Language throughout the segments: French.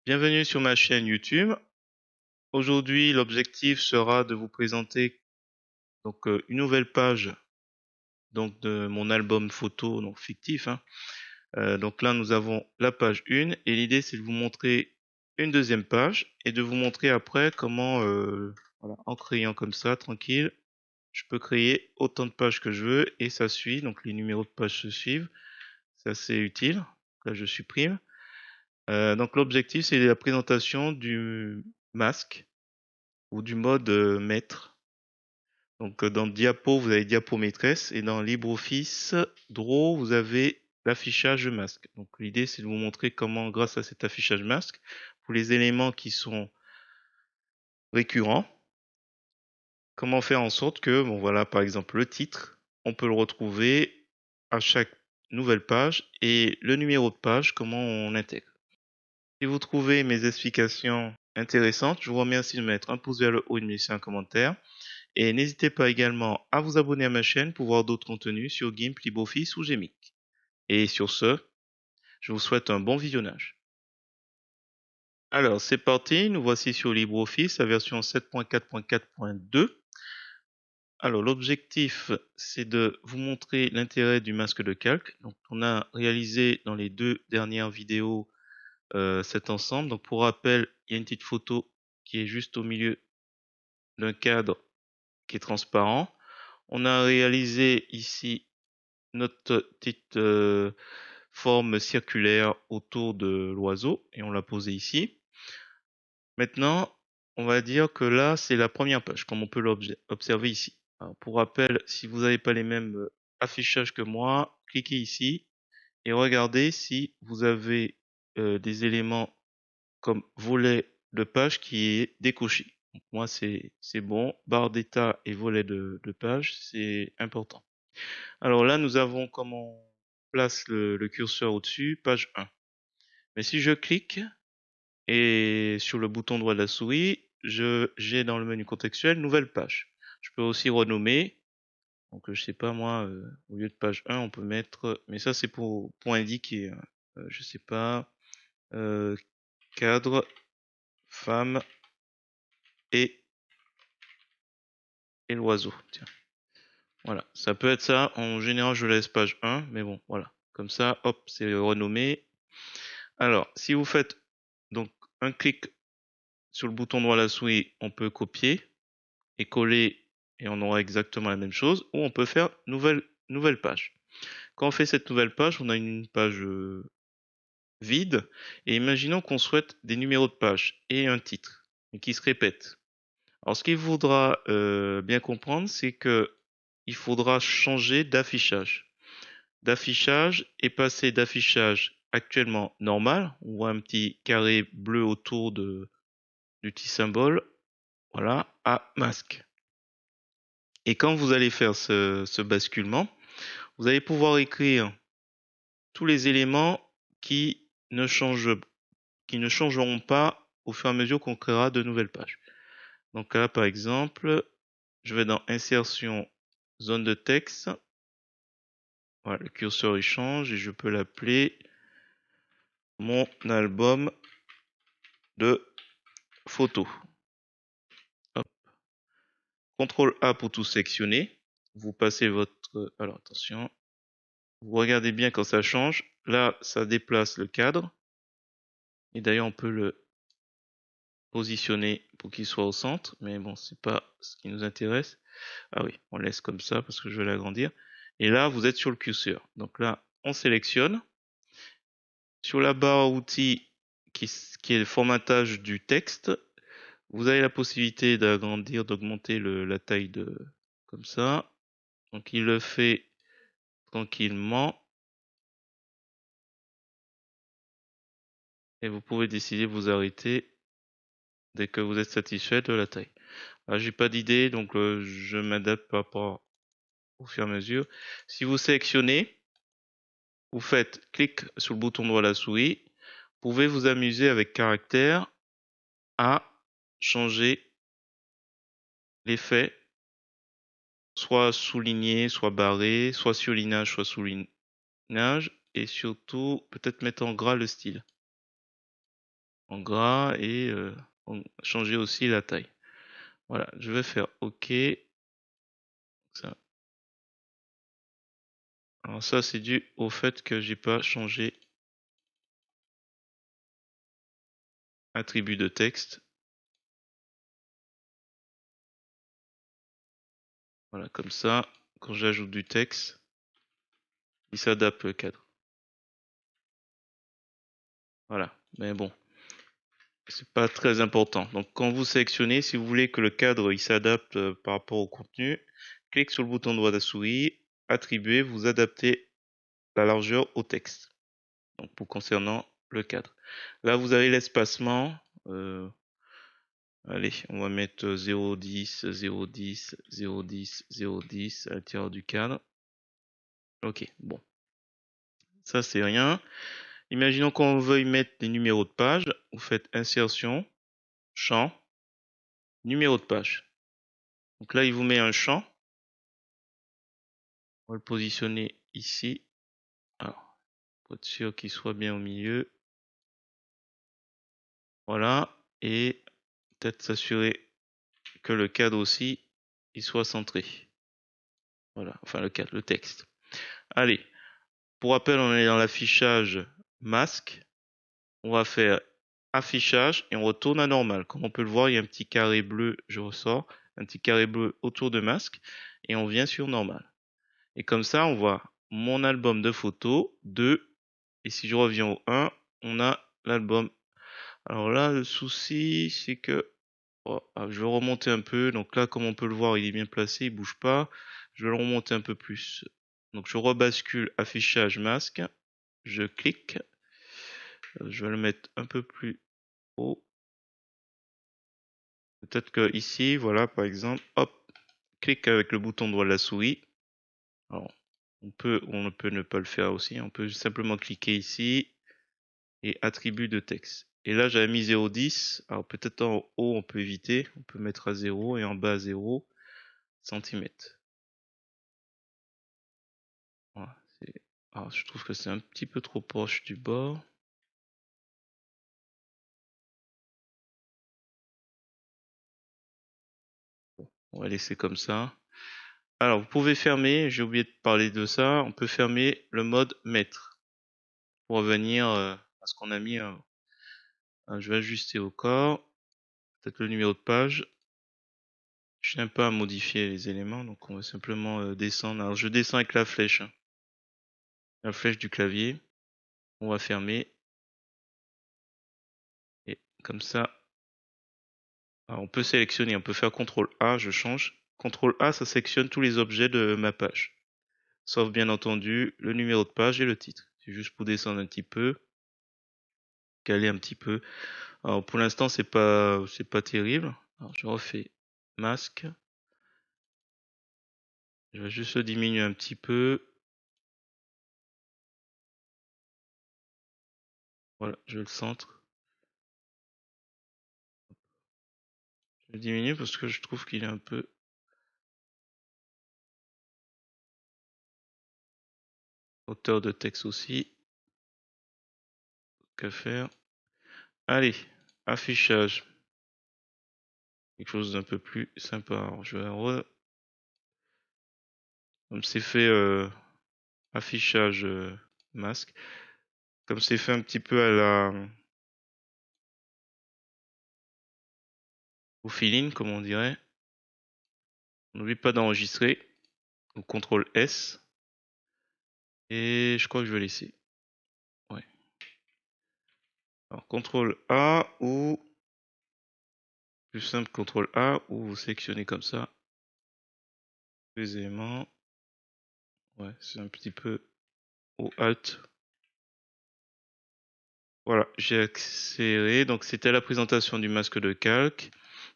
Bienvenue sur ma chaîne YouTube. Aujourd'hui, l'objectif sera de vous présenter une nouvelle page de mon album photo fictif, hein. Donc là, nous avons la page 1 et l'idée c'est de vous montrer une deuxième page et de vous montrer après comment, voilà, en créant comme ça, tranquille, je peux créer autant de pages que je veux et ça suit. Donc les numéros de pages se suivent. C'est assez utile. Là, je supprime. Donc l'objectif c'est la présentation du masque ou du mode maître. Donc dans Diapo, vous avez Diapo maîtresse et dans LibreOffice Draw, vous avez l'affichage masque. Donc l'idée, c'est de vous montrer comment, grâce à cet affichage masque, pour les éléments qui sont récurrents, comment faire en sorte que, bon voilà, par exemple le titre, on peut le retrouver à chaque nouvelle page et le numéro de page, comment on l'intègre. Si vous trouvez mes explications intéressantes, je vous remercie de mettre un pouce vers le haut et de me laisser un commentaire. Et n'hésitez pas également à vous abonner à ma chaîne pour voir d'autres contenus sur GIMP, LibreOffice ou Gmic. Et sur ce, je vous souhaite un bon visionnage. Alors, c'est parti, nous voici sur LibreOffice, la version 7.4.4.2. Alors, l'objectif, c'est de vous montrer l'intérêt du masque de calque. Donc, on a réalisé dans les deux dernières vidéos cet ensemble. Donc, pour rappel, il y a une petite photo qui est juste au milieu d'un cadre qui est transparent. On a réalisé ici notre petite forme circulaire autour de l'oiseau et on l'a posé ici. Maintenant, on va dire que là, c'est la première page, comme on peut l'observer ici. Alors, pour rappel, si vous n'avez pas les mêmes affichages que moi, cliquez ici et regardez si vous avez des éléments comme volet de page qui est décoché. Donc, moi, c'est bon. Barre d'état et volet de page, c'est important. Alors là, nous avons comme on place le curseur au-dessus, page 1. Mais si je clique et sur le bouton droit de la souris, j'ai dans le menu contextuel nouvelle page. Je peux aussi renommer. Donc je sais pas moi, au lieu de page 1, on peut mettre, mais ça c'est pour indiquer, hein. Je sais pas, euh, cadre, femme et l'oiseau. Tiens, voilà, ça peut être ça. En général, je laisse page 1, mais bon, voilà. Comme ça, hop, c'est renommé. Alors, si vous faites donc un clic sur le bouton droit de la souris, on peut copier et coller et on aura exactement la même chose. Ou on peut faire nouvelle page. Quand on fait cette nouvelle page, on a une page vide. Et imaginons qu'on souhaite des numéros de page et un titre et qui se répètent. Alors, ce qu'il faudra bien comprendre, c'est que il faudra changer d'affichage. D'affichage et passer d'affichage actuellement normal, on voit un petit carré bleu autour du petit symbole, voilà, à masque. Et quand vous allez faire ce basculement, vous allez pouvoir écrire tous les éléments qui ne changent, qui ne changeront pas au fur et à mesure qu'on créera de nouvelles pages. Donc là, par exemple, je vais dans Insertion, zone de texte. Voilà, le curseur il change et je peux l'appeler mon album de photos. Hop. CTRL A pour tout sélectionner. Vous passez votre... Alors attention. Vous regardez bien quand ça change. Là, ça déplace le cadre. Et d'ailleurs, on peut le positionner pour qu'il soit au centre. Mais bon, c'est pas ce qui nous intéresse. Ah oui, on laisse comme ça parce que je vais l'agrandir. Et là, vous êtes sur le curseur. Donc là, on sélectionne. Sur la barre outils qui est le formatage du texte, vous avez la possibilité d'agrandir, d'augmenter la taille comme ça. Donc il le fait tranquillement. Et vous pouvez décider de vous arrêter dès que vous êtes satisfait de la taille. Là, j'ai pas d'idée, donc je m'adapte par rapport au fur et à mesure. Si vous sélectionnez, vous faites clic sur le bouton droit de la souris. Vous pouvez vous amuser avec caractère à changer l'effet, soit souligné, soit barré, soit surlignage, soit soulignage, et surtout peut-être mettre en gras le style. en gras et changer aussi la taille. Voilà, je vais faire OK. Ça. Alors ça, c'est dû au fait que j'ai pas changé attribut de texte. Voilà, comme ça, quand j'ajoute du texte, il s'adapte le cadre. Voilà, mais bon, c'est pas très important. Donc quand vous sélectionnez, si vous voulez que le cadre il s'adapte par rapport au contenu, cliquez sur le bouton droit de la souris, attribuer, vous adaptez la largeur au texte. Donc pour concernant le cadre. Là, vous avez l'espacement. Allez, on va mettre 0,10, 0,10, 0,10, 0,10 à l'intérieur du cadre. Ok, bon. Ça, c'est rien. Imaginons qu'on veuille mettre des numéros de page. Vous faites insertion, champ, numéro de page. Donc là, il vous met un champ. On va le positionner ici. Alors, pour être sûr qu'il soit bien au milieu. Voilà. Et peut-être s'assurer que le cadre aussi, il soit centré. Voilà. Enfin, le cadre, le texte. Allez. Pour rappel, on est dans l'affichage masque. On va faire affichage et on retourne à normal. Comme on peut le voir, il y a un petit carré bleu, je ressors, un petit carré bleu autour de masque et on vient sur normal. Et comme ça, on voit mon album de photos, 2, et si je reviens au 1, on a l'album. Alors là, le souci, c'est que je vais remonter un peu. Donc là, comme on peut le voir, il est bien placé, il bouge pas. Je vais le remonter un peu plus. Donc je rebascule affichage masque. Je clique. Je vais le mettre un peu plus haut. Peut-être que ici, voilà, par exemple, hop, clique avec le bouton droit de la souris. Alors, on peut ne pas le faire aussi. On peut simplement cliquer ici et attribut de texte. Et là, j'avais mis 0,10. Alors, peut-être en haut, on peut éviter. On peut mettre à 0 et en bas à 0 cm. Voilà, alors, je trouve que c'est un petit peu trop proche du bord. Bon, on va laisser comme ça. Alors, vous pouvez fermer, j'ai oublié de parler de ça, on peut fermer le mode maître pour revenir à ce qu'on a mis. Je vais ajuster au corps, peut-être le numéro de page. Je n'aime pas modifier les éléments, donc on va simplement descendre. Alors, je descends avec la flèche, hein. La flèche du clavier. On va fermer. Et comme ça, alors, on peut sélectionner, on peut faire CTRL A, je change. CTRL A, ça sélectionne tous les objets de ma page. Sauf bien entendu le numéro de page et le titre. C'est juste pour descendre un petit peu, caler un petit peu. Alors pour l'instant c'est pas terrible. Alors je refais masque. Je vais juste le diminuer un petit peu. Voilà, je le centre. Je le diminue parce que je trouve qu'il est un peu hauteur de texte aussi. Que faire? Allez, affichage. Quelque chose d'un peu plus sympa. Alors je vais comme c'est fait affichage masque. Comme c'est fait un petit peu à la au feeling, comme on dirait. N'oublie pas d'enregistrer. Donc CTRL S. Et je crois que je vais laisser. Ouais. Alors CTRL A ou plus simple CTRL A ou vous sélectionnez comme ça les éléments. Ouais, c'est un petit peu au Alt. Voilà, j'ai accéléré. Donc c'était la présentation du masque de calque.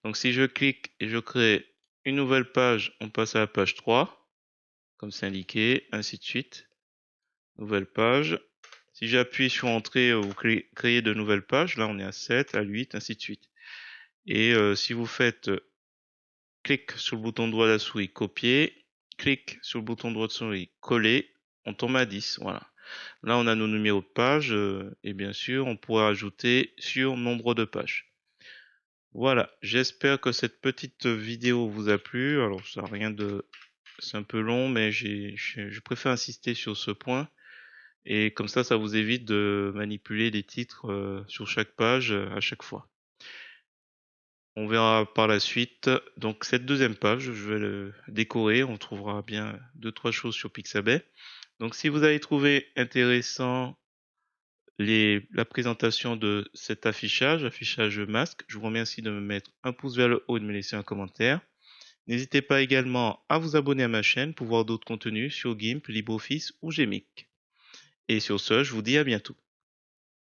Donc si je clique et je crée une nouvelle page, on passe à la page 3, comme c'est indiqué, ainsi de suite. Nouvelle page. Si j'appuie sur Entrée, vous créez de nouvelles pages. Là, on est à 7, à 8, ainsi de suite. Et si vous faites clic sur le bouton droit de la souris, copier, clic sur le bouton droit de la souris, coller, on tombe à 10. Voilà. Là, on a nos numéros de page et bien sûr, on pourra ajouter sur nombre de pages. Voilà, j'espère que cette petite vidéo vous a plu. Alors, ça n'a rien de... C'est un peu long, mais je préfère insister sur ce point. Et comme ça vous évite de manipuler les titres sur chaque page à chaque fois. On verra par la suite. Donc cette deuxième page, je vais le décorer. On trouvera bien deux, trois choses sur Pixabay. Donc si vous avez trouvé intéressant la présentation de cet affichage masque, je vous remercie de me mettre un pouce vers le haut et de me laisser un commentaire. N'hésitez pas également à vous abonner à ma chaîne pour voir d'autres contenus sur GIMP, LibreOffice ou Gmic. Et sur ce, je vous dis à bientôt.